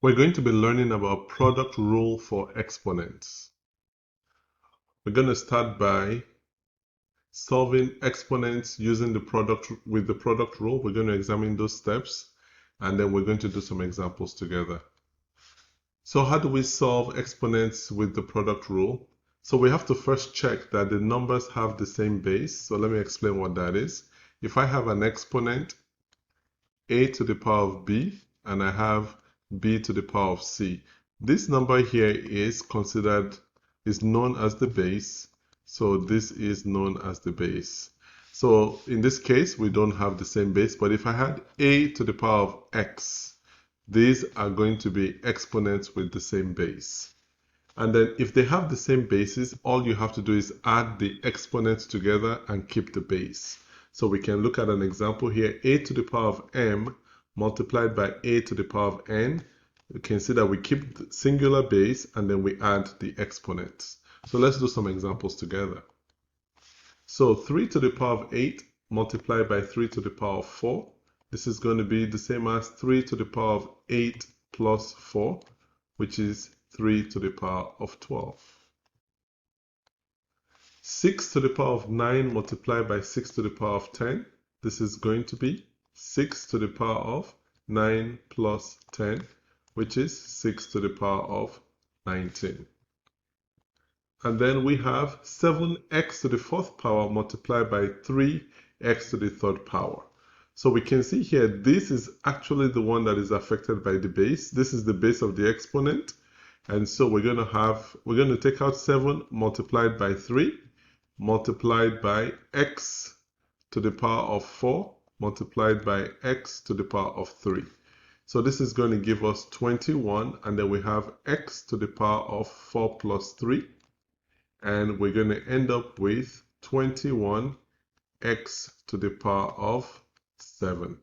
We're going to be learning about product rule for exponents. We're going to start by solving exponents using the product rule. We're going to examine those steps and then we're going to do some examples together. So how do we solve exponents with the product rule? So we have to first check that the numbers have the same base. So let me explain what that is. If I have an exponent a to the power of b and I have b to the power of c, this number here is known as the base. So this is known as the base. So in this case, we don't have the same base, but if I had a to the power of x, these are going to be exponents with the same base. And then if they have the same bases, all you have to do is add the exponents together and keep the base. So we can look at an example here, a to the power of m multiplied by a to the power of n. You can see that we keep the singular base and then we add the exponents. So let's do some examples together. So 3 to the power of 8 multiplied by 3 to the power of 4. This is going to be the same as 3 to the power of 8 plus 4, which is 3 to the power of 12. 6 to the power of 9 multiplied by 6 to the power of 10. This is going to be 6 to the power of 9 plus 10, which is 6 to the power of 19. And then we have 7x to the fourth power multiplied by 3x to the third power. So we can see here, this is actually the one that is affected by the base. This is the base of the exponent. And so we're going to take out 7 multiplied by 3 multiplied by x to the power of 4 multiplied by x to the power of 3. So this is going to give us 21, and then we have x to the power of 4 plus 3. And we're going to end up with 21x to the power of 7.